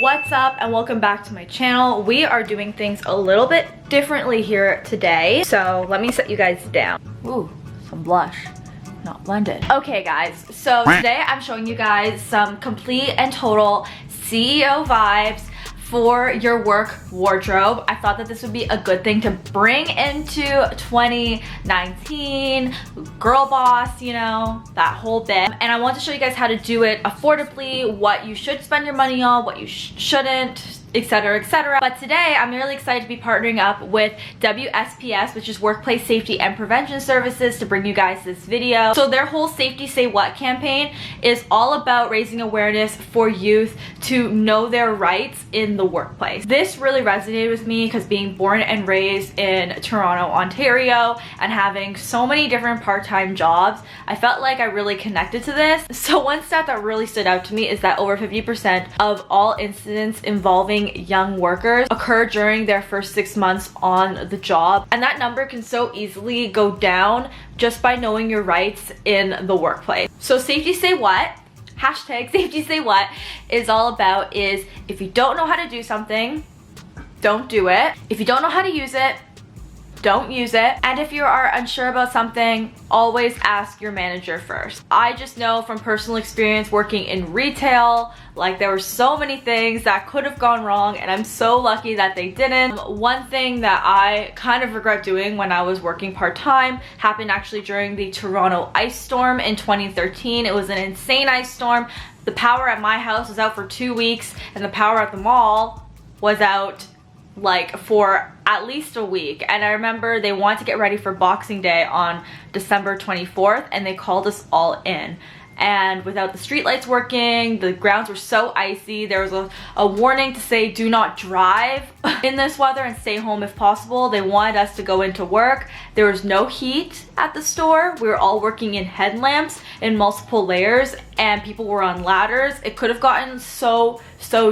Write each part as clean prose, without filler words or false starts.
What's up and welcome back to my channel. We are doing things a little bit differently here today, so let me set you guys down. Ooh, some blush, not blended. Okay guys, so today I'm showing you guys some complete and total CEO vibes for your work wardrobe. I thought that this would be a good thing to bring into 2019, girl boss, you know, that whole bit. And I want to show you guys how to do it affordably, what you should spend your money on, what you shouldn't, etc, etc. But today I'm really excited to be partnering up with WSPS, which is Workplace Safety and Prevention Services, to bring you guys this video. So their whole Safety Say What campaign is all about raising awareness for youth to know their rights in the workplace. This really resonated with me because being born and raised in Toronto, Ontario, and having so many different part-time jobs, I felt like I really connected to this. So one stat that really stood out to me is that over 50% of all incidents involving young workers occur during their first 6 months on the job, and that number can so easily go down just by knowing your rights in the workplace. So Safety Say What, hashtag Safety Say What, is all about is if you don't know how to do something, don't do it. If you don't know how to use it, don't use it. And if you are unsure about something, always ask your manager first. I just know from personal experience working in retail, like there were so many things that could have gone wrong, and I'm so lucky that they didn't. One thing that I kind of regret doing when I was working part-time happened actually during the Toronto ice storm in 2013. It was an insane ice storm. The power at my house was out for 2 weeks, and the power at the mall was out like for at least a week. And I remember they wanted to get ready for Boxing Day on December 24th, and they called us all in. And without the streetlights working, the grounds were so icy, there was a warning to say do not drive in this weather and stay home if possible. They wanted us to go into work. There was no heat at the store. We were all working in headlamps in multiple layers, and people were on ladders. It could have gotten so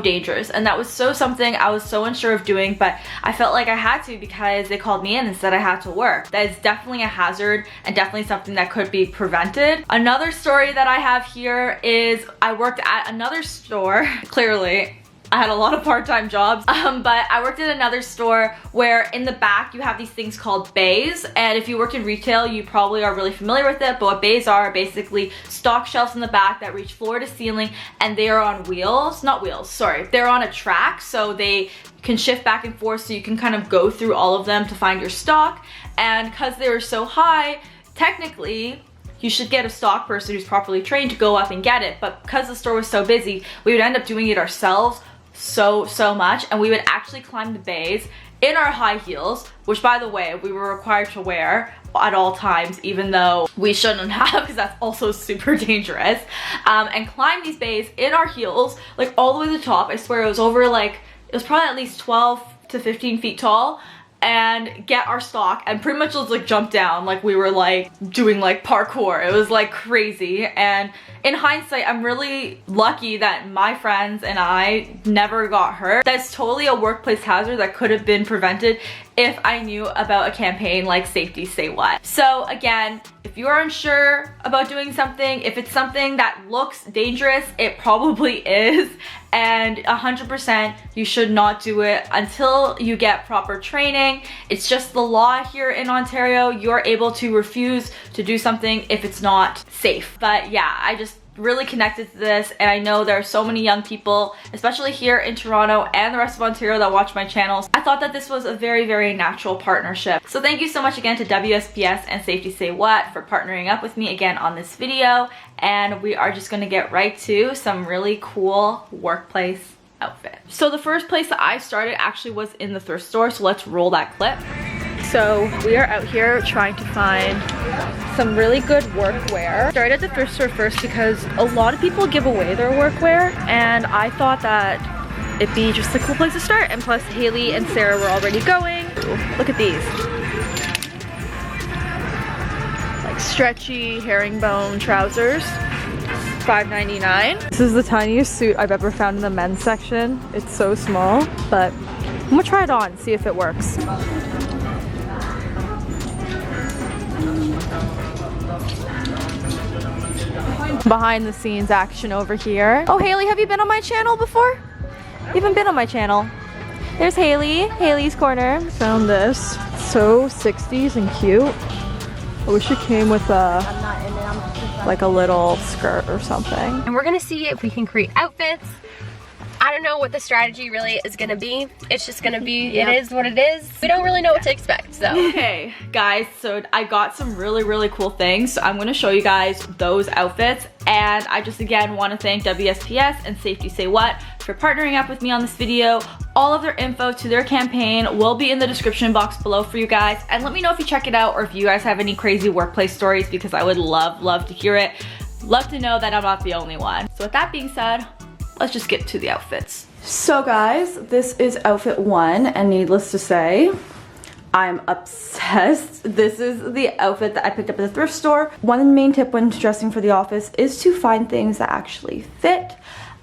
dangerous, and that was something I was so unsure of doing, but I felt like I had to because they called me in and said I had to work. That is definitely a hazard and definitely something that could be prevented. Another story that I have here is I worked at another store. Clearly I had a lot of part-time jobs, but I worked at another store where in the back you have these things called bays, and if you work in retail you probably are really familiar with it. But what bays are basically stock shelves in the back that reach floor to ceiling, and they are on wheels, not wheels, sorry, they're on a track, so they can shift back and forth, so you can kind of go through all of them to find your stock. And because they were so high, technically you should get a stock person who's properly trained to go up and get it, but because the store was so busy, we would end up doing it ourselves so much, and we would actually climb the bays in our high heels, which by the way we were required to wear at all times, even though we shouldn't have, because that's also super dangerous, and climb these bays in our heels like all the way to the top. I swear it was over, like it was probably at least 12 to 15 feet tall, and get our stock and pretty much just like jump down like we were like doing like parkour. It was like crazy. And in hindsight, I'm really lucky that my friends and I never got hurt. That's totally a workplace hazard that could have been prevented if I knew about a campaign like Safety Say What. So again, if you are unsure about doing something, if it's something that looks dangerous, it probably is, and 100% you should not do it until you get proper training. It's just the law here in Ontario. You're able to refuse to do something if it's not safe. But yeah, I just really connected to this, and I know there are so many young people, especially here in Toronto and the rest of Ontario, that watch my channels. I thought that this was a very natural partnership. So thank you so much again to WSPS and Safety Say What for partnering up with me again on this video, and we are just gonna get right to some really cool workplace outfit. So the first place that I started actually was in the thrift store, so let's roll that clip. So we are out here trying to find some really good workwear. Started at the thrift store first because a lot of people give away their workwear, and I thought that it'd be just a cool place to start. And plus Haley and Sarah were already going. Ooh, look at these. Like stretchy herringbone trousers. $5.99. This is the tiniest suit I've ever found in the men's section. It's so small, but I'm gonna try it on, see if it works. Behind the scenes action over here. Oh, Haley, have you been on my channel before? You haven't been on my channel. There's Haley, Haley's Corner. Found this, so 60s and cute. I wish it came with like a little skirt or something. And we're gonna see if we can create outfits. I don't know what the strategy really is gonna be. It's just gonna be, It is what it is. We don't really know what to expect, so. Okay, guys, so I got some really cool things. So I'm gonna show you guys those outfits. And I just, again, wanna thank WSPS and Safety Say What for partnering up with me on this video. All of their info to their campaign will be in the description box below for you guys. And let me know if you check it out or if you guys have any crazy workplace stories, because I would love to hear it. Love to know that I'm not the only one. So with that being said, let's just get to the outfits. So guys, this is outfit 1, and needless to say, I'm obsessed. This is the outfit that I picked up at the thrift store. One main tip when dressing for the office is to find things that actually fit.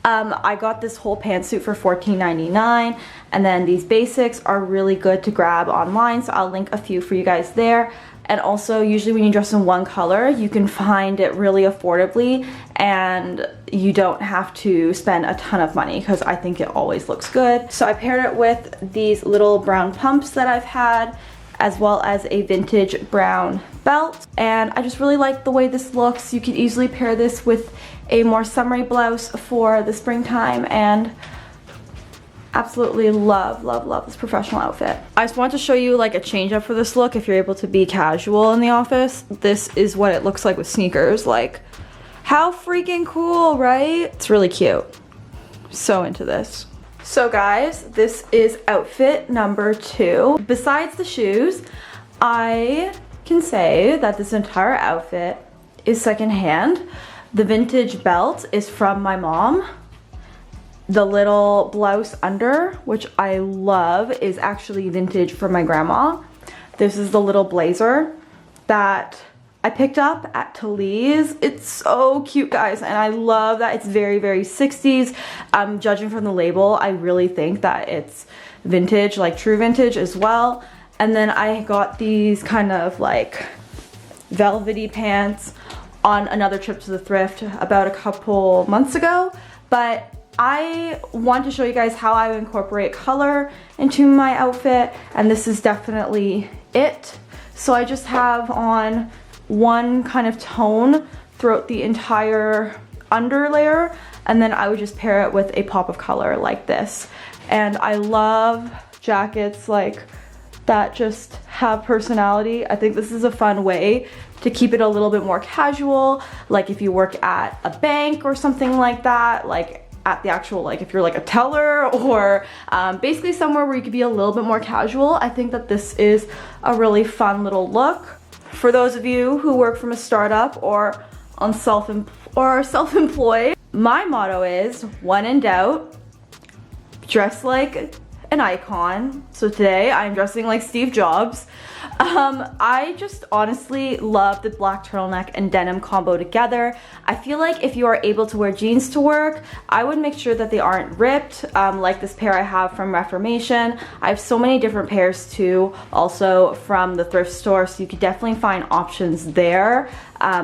I got this whole pantsuit for $14.99, and then these basics are really good to grab online, so I'll link a few for you guys there. And also, usually when you dress in one color, you can find it really affordably, and you don't have to spend a ton of money, because I think it always looks good. So I paired it with these little brown pumps that I've had, as well as a vintage brown belt. And I just really like the way this looks. You could easily pair this with a more summery blouse for the springtime, and absolutely love this professional outfit. I just wanted to show you like a change up for this look if you're able to be casual in the office. This is what it looks like with sneakers. Like, how freaking cool, right? It's really cute. So into this. So guys, this is outfit number 2. Besides the shoes, I can say that this entire outfit is secondhand. The vintage belt is from my mom. The little blouse under, which I love, is actually vintage from my grandma. This is the little blazer that I picked up at Talese. It's so cute, guys, and I love that it's very 60s. Judging from the label, I really think that it's vintage, like true vintage as well. And then I got these kind of like Blvd pants on another trip to the thrift about a couple months ago, but I want to show you guys how I incorporate color into my outfit, and this is definitely it. So I just have on one kind of tone throughout the entire under layer, and then I would just pair it with a pop of color like this. And I love jackets like that just have personality. I think this is a fun way to keep it a little bit more casual, like if you work at a bank or something like that, like at the actual, like if you're like a teller, or basically somewhere where you could be a little bit more casual. I think that this is a really fun little look. For those of you who work from a startup or on self-employed, my motto is, when in doubt, dress like an icon. So today I'm dressing like Steve Jobs. I just honestly love the black turtleneck and denim combo together. I feel like if you are able to wear jeans to work, I would make sure that they aren't ripped, like this pair I have from Reformation. I have so many different pairs too, also from the thrift store, so you could definitely find options there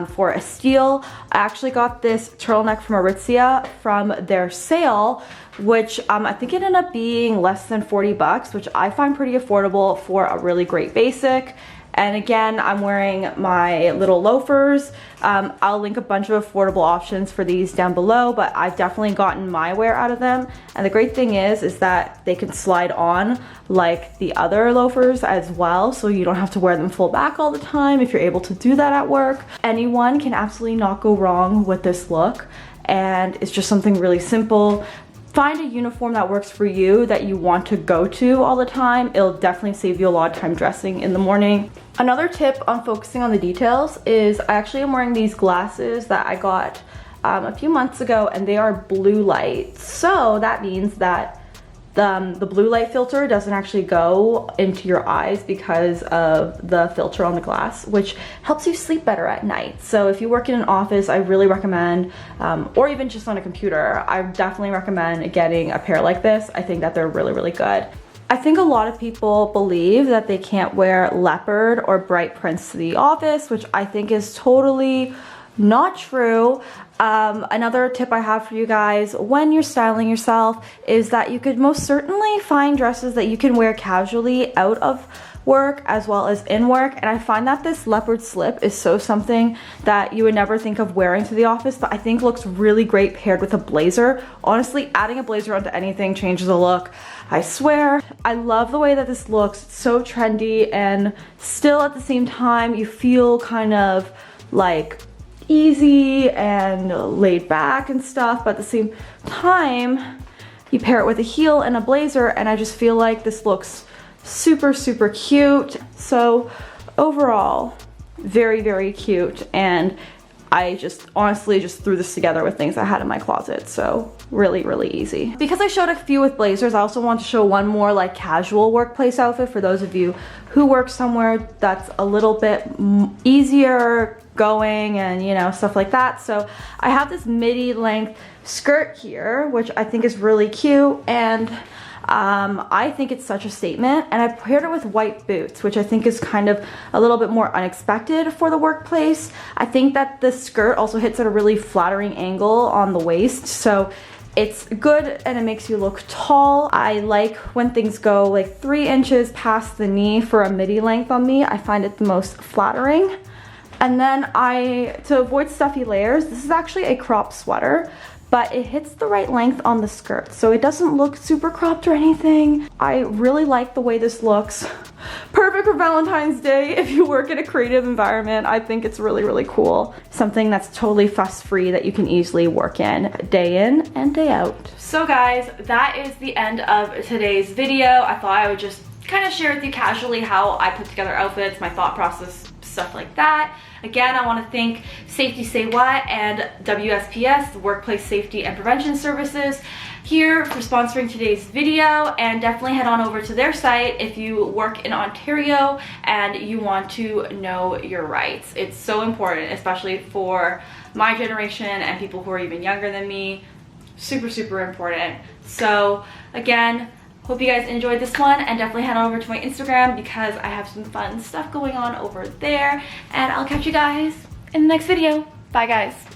for a steal. I actually got this turtleneck from Aritzia from their sale, which I think it ended up being less than 40 bucks, which I find pretty affordable for a really great basic. And again, I'm wearing my little loafers. I'll link a bunch of affordable options for these down below, but I've definitely gotten my wear out of them. And the great thing is that they can slide on like the other loafers as well, so you don't have to wear them full back all the time if you're able to do that at work. Anyone can absolutely not go wrong with this look, and it's just something really simple. Find a uniform that works for you, that you want to go to all the time. It'll definitely save you a lot of time dressing in the morning. Another tip on focusing on the details is I actually am wearing these glasses that I got a few months ago, and they are Bluelight. So that means that the blue light filter doesn't actually go into your eyes because of the filter on the glass, which helps you sleep better at night. So if you work in an office, I really recommend, or even just on a computer, I definitely recommend getting a pair like this. I think that they're really good. I think a lot of people believe that they can't wear leopard or bright prints to the office, which I think is totally not true. Another tip I have for you guys when you're styling yourself is that you could most certainly find dresses that you can wear casually out of work as well as in work, and I find that this leopard slip is so something that you would never think of wearing to the office, but I think looks really great paired with a blazer. Honestly, adding a blazer onto anything changes the look, I swear. I love the way that this looks. It's so trendy, and still at the same time you feel kind of like easy and laid back and stuff, but at the same time you pair it with a heel and a blazer, and I just feel like this looks super cute. So overall, very cute, and I just honestly just threw this together with things I had in my closet, so really easy. Because I showed a few with blazers, I also want to show one more like casual workplace outfit for those of you who work somewhere that's a little bit easier going and, you know, stuff like that. So I have this midi length skirt here, which I think is really cute, and I think it's such a statement, and I paired it with white boots, which I think is kind of a little bit more unexpected for the workplace. I think that the skirt also hits at a really flattering angle on the waist, so it's good and it makes you look tall. I like when things go like 3 inches past the knee for a midi length on me. I find it the most flattering. And then to avoid stuffy layers, this is actually a crop sweater, but it hits the right length on the skirt, so it doesn't look super cropped or anything. I really like the way this looks. Perfect for Valentine's Day if you work in a creative environment. I think it's really cool. Something that's totally fuss-free that you can easily work in and day out. So guys, that is the end of today's video. I thought I would just kind of share with you casually how I put together outfits, my thought process, stuff like that. Again, I want to thank Safety Say What and WSPS, the Workplace Safety and Prevention Services, here for sponsoring today's video, and definitely head on over to their site if you work in Ontario and you want to know your rights. It's so important, especially for my generation and people who are even younger than me. Super important. So again, hope you guys enjoyed this one, and definitely head on over to my Instagram because I have some fun stuff going on over there, and I'll catch you guys in the next video. Bye guys.